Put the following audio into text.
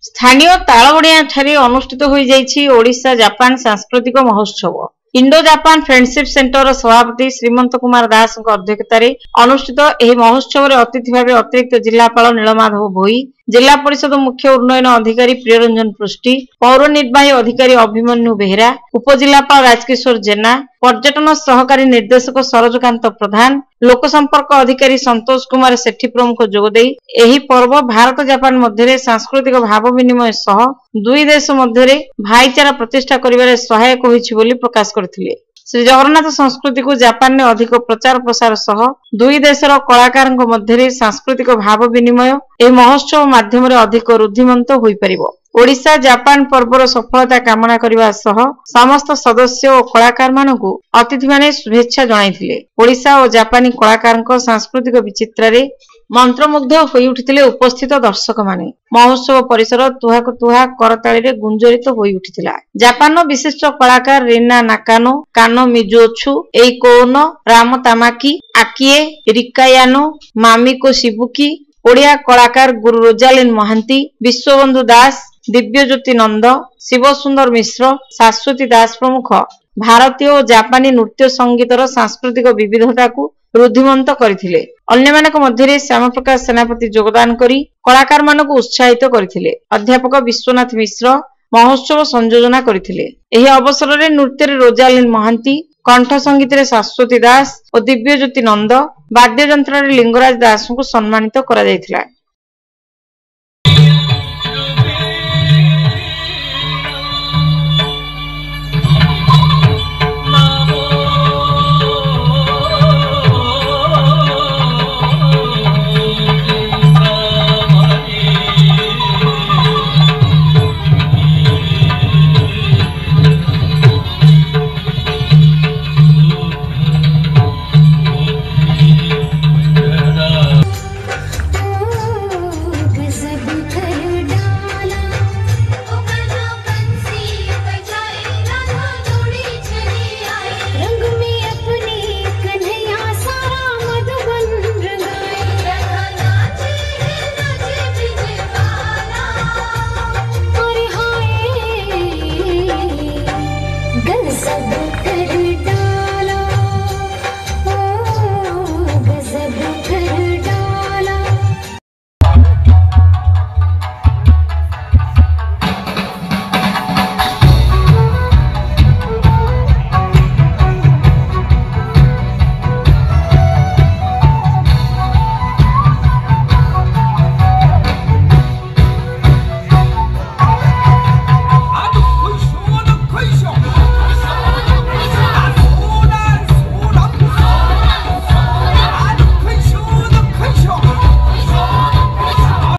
ସ୍ଥାନୀୟ ତାଳବଣିଆ ଠାରେ ଅନୁଷ୍ଠିତ ହୋଇଯାଇଛି ଓଡ଼ିଶା ଜାପାନ ସାଂସ୍କୃତିକ ମହୋତ୍ସବ। ଇଣ୍ଡୋ ଜାପାନ ଫ୍ରେଣ୍ଡସିପ୍ ସେଣ୍ଟରର ସଭାପତି ଶ୍ରୀମନ୍ତ କୁମାର ଦାସଙ୍କ ଅଧ୍ୟକ୍ଷତାରେ ଅନୁଷ୍ଠିତ ଏହି ମହୋତ୍ସବରେ ଅତିଥି ଭାବେ ଅତିରିକ୍ତ ଜିଲ୍ଲାପାଳ ନୀଳମାଧବ ଭୋଇ, ଜିଲ୍ଲା ପରିଷଦ ମୁଖ୍ୟ ଉନ୍ନୟନ ଅଧିକାରୀ ପ୍ରିୟରଞ୍ଜନ ପୃଷ୍ଟି, ପୌର ନିର୍ବାହୀ ଅଧିକାରୀ ଅଭିମନ୍ୟୁ ବେହେରା, ଉପଜିଲ୍ଲାପାଳ ରାଜକିଶୋର ଜେନା, ପର୍ଯ୍ୟଟନ ସହକାରୀ ନିର୍ଦ୍ଦେଶକ ସରୋଜକାନ୍ତ ପ୍ରଧାନ, ଲୋକସମ୍ପର୍କ ଅଧିକାରୀ ସନ୍ତୋଷ କୁମାର ସେଠୀ ପ୍ରମୁଖ ଯୋଗଦେଇ ଏହି ପର୍ବ ଭାରତ ଜାପାନ ମଧ୍ୟରେ ସାଂସ୍କୃତିକ ଭାବ ବିନିମୟ ସହ ଦୁଇ ଦେଶ ମଧ୍ୟରେ ଭାଇଚାରା ପ୍ରତିଷ୍ଠା କରିବାରେ ସହାୟକ ହୋଇଛି ବୋଲି ପ୍ରକାଶ କରିଥିଲେ। ଶ୍ରୀ ଜଗନ୍ନାଥ ସଂସ୍କୃତିକୁ ଜାପାନରେ ଅଧିକ ପ୍ରଚାର ପ୍ରସାର ସହ ଦୁଇ ଦେଶର କଳାକାରଙ୍କ ମଧ୍ୟରେ ସାଂସ୍କୃତିକ ଭାବ ବିନିମୟ ଏହି ମହୋତ୍ସବ ମାଧ୍ୟମରେ ଅଧିକ ରୁଦ୍ଧିମନ୍ତ ହୋଇପାରିବ। ଓଡ଼ିଶା ଜାପାନ ପର୍ବର ସଫଳତା କାମନା କରିବା ସହ ସମସ୍ତ ସଦସ୍ୟ ଓ କଳାକାରମାନଙ୍କୁ ଅତିଥିମାନେ ଶୁଭେଚ୍ଛା ଜଣାଇଥିଲେ। ଓଡ଼ିଶା ଓ ଜାପାନୀ କଳାକାରଙ୍କ ସାଂସ୍କୃତିକ ବିଚିତ୍ରରେ ମନ୍ତ୍ରମୁଗ୍ଧ ହୋଇ ଉଠିଥିଲେ ଉପସ୍ଥିତ ଦର୍ଶକମାନେ। ମହୋତ୍ସବ ପରିସର ତୁହାକୁ ତୁହା କରତାଳିରେ ଗୁଞ୍ଜରିତ ହୋଇ ଉଠିଥିଲା। ଜାପାନର ବିଶିଷ୍ଟ କଳାକାର ରିନା ନାକାନୋ, କାନୋ ମିଜୁଓଛୁ, ଏଇକୋ ଓନୋ, ରାମ ତାମାକି, ଆକିଏ ରିକାୟାନୋ, ମାମିକୋ ଶିବୁକି, ଓଡ଼ିଆ କଳାକାର ଗୁରୁ ରୋଜାଲିନ ମହାନ୍ତି, ବିଶ୍ୱବନ୍ଧୁ ଦାସ, ଦିବ୍ୟଜ୍ୟୋତି ନନ୍ଦ, ଶିବସୁନ୍ଦର ମିଶ୍ର, ଶାଶ୍ୱତୀ ଦାସ ପ୍ରମୁଖ ଭାରତୀୟ ଓ ଜାପାନୀ ନୃତ୍ୟ ସଙ୍ଗୀତର ସାଂସ୍କୃତିକ ବିବିଧତାକୁ ରୁଦ୍ଧିମନ୍ତ କରିଥିଲେ। ଅନ୍ୟମାନଙ୍କ ମଧ୍ୟରେ ଶ୍ୟାମପ୍ରକାଶ ସେନାପତି ଯୋଗଦାନ କରି କଳାକାରମାନଙ୍କୁ ଉତ୍ସାହିତ କରିଥିଲେ। ଅଧ୍ୟାପକ ବିଶ୍ୱନାଥ ମିଶ୍ର ମହୋତ୍ସବ ସଂଯୋଜନା କରିଥିଲେ। ଏହି ଅବସରରେ ନୃତ୍ୟରେ ରୋଜାଲିନ ମହାନ୍ତି, କଣ୍ଠ ସଙ୍ଗୀତରେ ଶାଶ୍ୱତୀ ଦାସ ଓ ଦିବ୍ୟଜ୍ୟୋତି ନନ୍ଦ, ବାଦ୍ୟଯନ୍ତ୍ରରେ ଲିଙ୍ଗରାଜ ଦାସଙ୍କୁ ସମ୍ମାନିତ କରାଯାଇଥିଲା।